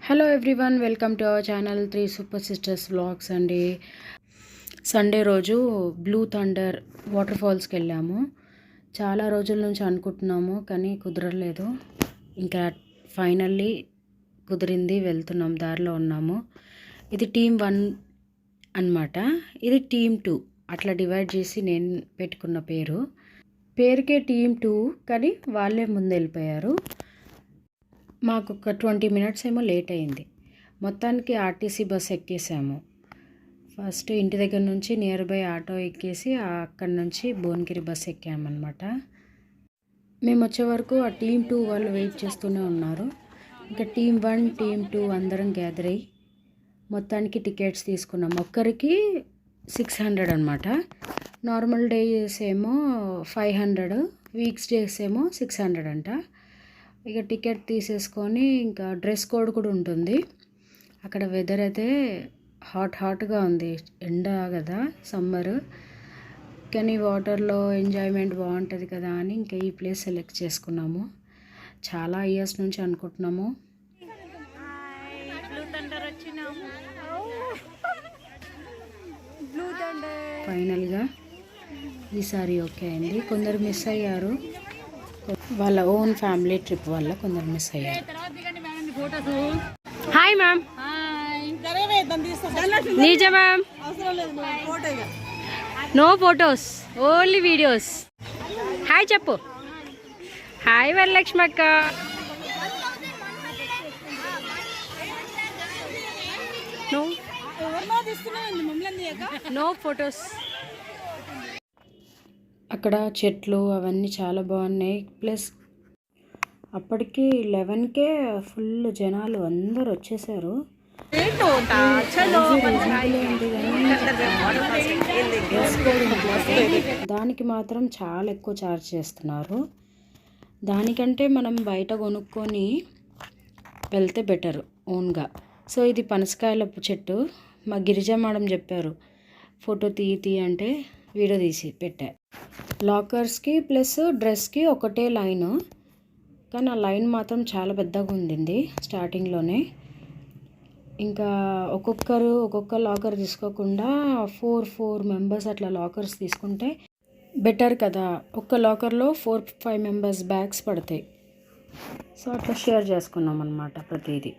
Hello everyone, welcome to our channel 3 super sisters vlogs అండి. Sunday రోజు blue thunder water ఫాల్స్కి వెళ్ళాము. చాలా రోజుల నుంచి అనుకుంటున్నాము కానీ కుదరలేదు. ఇంకా ఫైనల్లీ కుదిరింది, వెళ్తున్నాం, దారిలో ఉన్నాము. ఇది టీమ్ 1 అన్నమాట, ఇది టీమ్ 2 అట్లా డివైడ్ చేసి నేను పెట్టుకున్న పేరుకే టీమ్ 2 కానీ వాళ్ళే ముందు వెళ్ళిపోయారు. మాకు ఒక 20 మినిట్స్ ఏమో లేట్ అయింది. మొత్తానికి ఆర్టీసీ బస్ ఎక్కేసాము. ఫస్ట్ ఇంటి దగ్గర నుంచి నియర్ బై ఆటో ఎక్కేసి అక్కడి నుంచి భువనగిరి బస్ ఎక్కామన్నమాట. మేము వచ్చే వరకు ఆ టీమ్ 2 వాళ్ళు వెయిట్ చేస్తూనే ఉన్నారు. ఇంకా టీమ్ 1 టీమ్ 2 అందరం గ్యాదర్ అయ్యి మొత్తానికి టికెట్స్ తీసుకున్నాం. ఒక్కరికి 600 అనమాట. నార్మల్ డేస్ ఏమో 500, వీక్స్ డేస్ ఏమో 600 అంట. ఇక టికెట్ తీసేసుకొని ఇంకా డ్రెస్ కోడ్ కూడా ఉంటుంది. అక్కడ వెదర్ అయితే హాట్గా ఉంది, ఎండ కదా సమ్మర్, కానీ వాటర్లో ఎంజాయ్మెంట్ బాగుంటుంది కదా అని ఇంకా ఈ ప్లేస్ సెలెక్ట్ చేసుకున్నాము. చాలా ఇయర్స్ నుంచి అనుకుంటున్నాము. ఫైనల్గా ఈసారి ఓకే అయింది. కొందరు మిస్ అయ్యారు, వాళ్ళ ఓన్ ఫ్యామిలీ ట్రిప్ వల్ల కొందరు మిస్ అయ్యారు. Hi ma'am. నిజ ma'am, no photos, only videos. Hi చెప్పు. హాయ్ వరలక్ష్మి అక్క. No photos. అక్కడ చెట్లు అవన్నీ చాలా బాగున్నాయి. ప్లస్ అప్పటికి 11కే ఫుల్ జనాలు అందరు వచ్చేసారు. దానికి మాత్రం చాలా ఎక్కువ ఛార్జ్ చేస్తున్నారు. దానికంటే మనం బయట కొనుక్కొని వెళ్తే బెటర్ ఓన్గా. సో ఇది పనసకాయల చెట్టు. మా గిరిజా మేడం చెప్పారు ఫోటో తీ అంటే వీడియో తీసి పెట్టా. లాకర్స్కి ప్లస్ డ్రెస్కి ఒకటే లైన్, కానీ ఆ లైన్ మాత్రం చాలా పెద్దగా ఉండింది స్టార్టింగ్లోనే. ఇంకా ఒక్కొక్క లాకర్ తీసుకోకుండా 4 మెంబర్స్ అట్లా లాకర్స్ తీసుకుంటే బెటర్ కదా. ఒక్క లాకర్లో 4-5 మెంబర్స్ బ్యాగ్స్ పడతాయి. సో అట్లా షేర్ చేసుకున్నాం అన్నమాట ప్రతిదీ.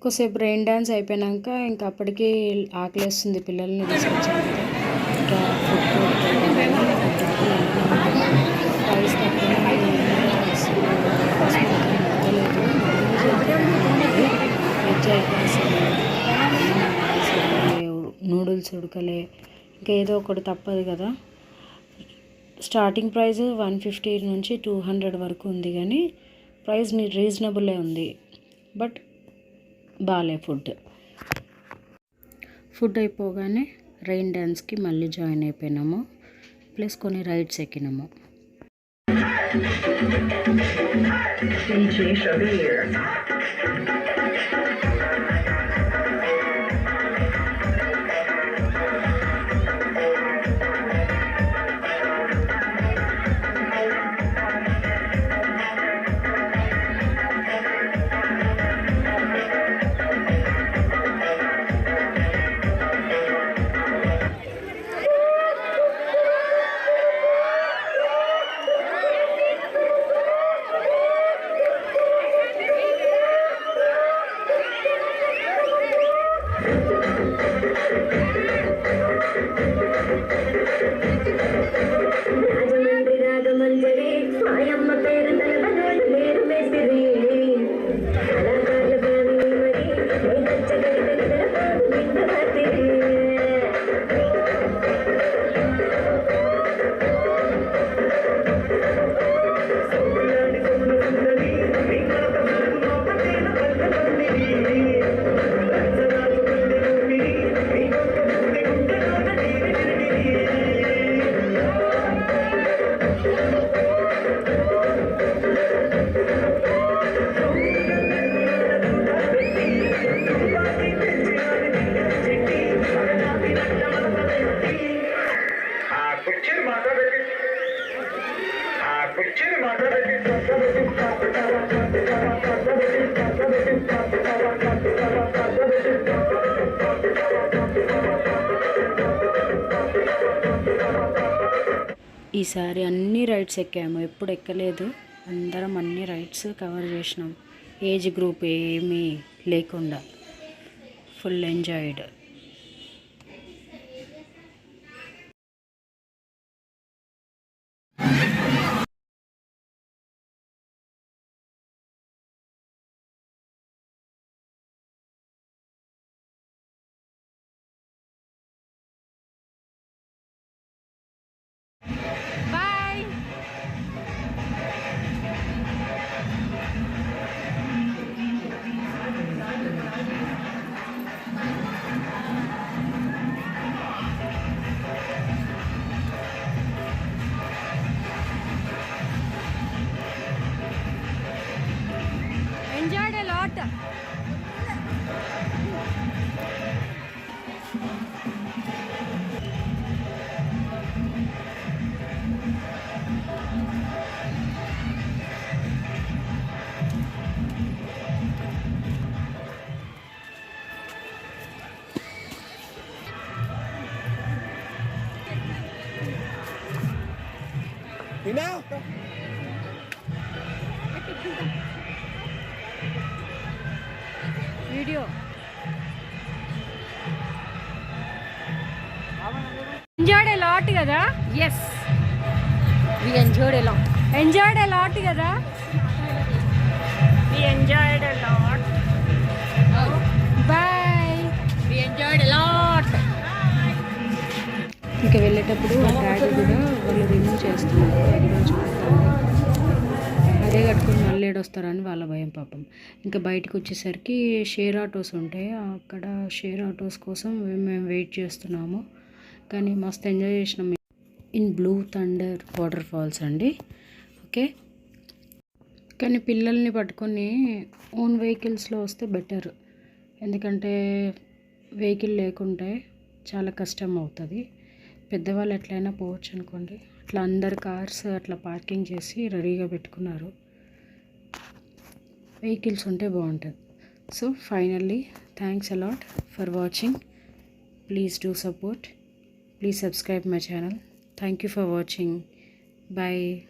కొద్దిసేపు రెయిన్ డ్యాన్స్ అయిపోయాక ఇంకా అప్పటికి ఆకలేస్తుంది, పిల్లల్ని తీసుకొచ్చాను కదా. ఇంకా ప్రైస్ నూడిల్స్ ఉడకలే, ఇంకా ఏదో ఒకటి తప్పదు కదా. స్టార్టింగ్ ప్రైస్ 150 నుంచి 200 వరకు ఉంది, కానీ ప్రైస్ రీజనబులే ఉంది. బట్ బాగాలే ఫుడ్ అయిపోగానే రెయిన్ డ్యాన్స్కి మళ్ళీ జాయిన్ అయిపోయినాము. ప్లస్ కొన్ని రైడ్స్ ఎక్కినాము. కుర్చీని మాట్లాడబెట్టి కుర్చీని మాట్లాడబెట్టి ఈసారి అన్ని రైడ్స్ ఎక్కాము, ఎప్పుడు ఎక్కలేదు. అందరం అన్ని రైడ్స్ కవర్ చేసినాం, ఏజ్ గ్రూప్ ఏమీ లేకుండా full enjoyed. Enjoyed a lot. Now. Video. Enjoyed a lot కదా? Yes, we enjoyed a lot. Enjoyed a lot కదా? We enjoyed a lot. Bye. We enjoyed a lot. ఇంకా వెళ్ళేటప్పుడు ఆ tag కూడా వాళ్ళు రిమూవ్ చేస్తున్నారు, అది రోజు అదే కట్టుకొని మళ్ళీ ఏడొస్తారని వాళ్ళ భయం పాపం. ఇంకా బయటకు వచ్చేసరికి షేర్ ఆటోస్ ఉంటాయి, అక్కడ షేర్ ఆటోస్ కోసం మేము వెయిట్ చేస్తున్నాము. కానీ మస్తు ఎంజాయ్ చేసినాం in blue thunder waterfalls అండి. ఓకే, కానీ పిల్లల్ని పట్టుకొని ఓన్ వెహికల్స్లో వస్తే బెటర్, ఎందుకంటే వెహికల్ లేకుంటే చాలా కష్టం అవుతుంది. పెద్దవాళ్ళు ఎట్లయినా పోవచ్చు అనుకోండి, అట్లా అందరు కార్స్ అట్లా పార్కింగ్ చేసి రెడీగా పెట్టుకున్నారు. వెహికల్స్ ఉంటే బాగుంటుంది. So finally thanks a lot for watching. Please do support. Please subscribe my channel. Thank you for watching. Bye.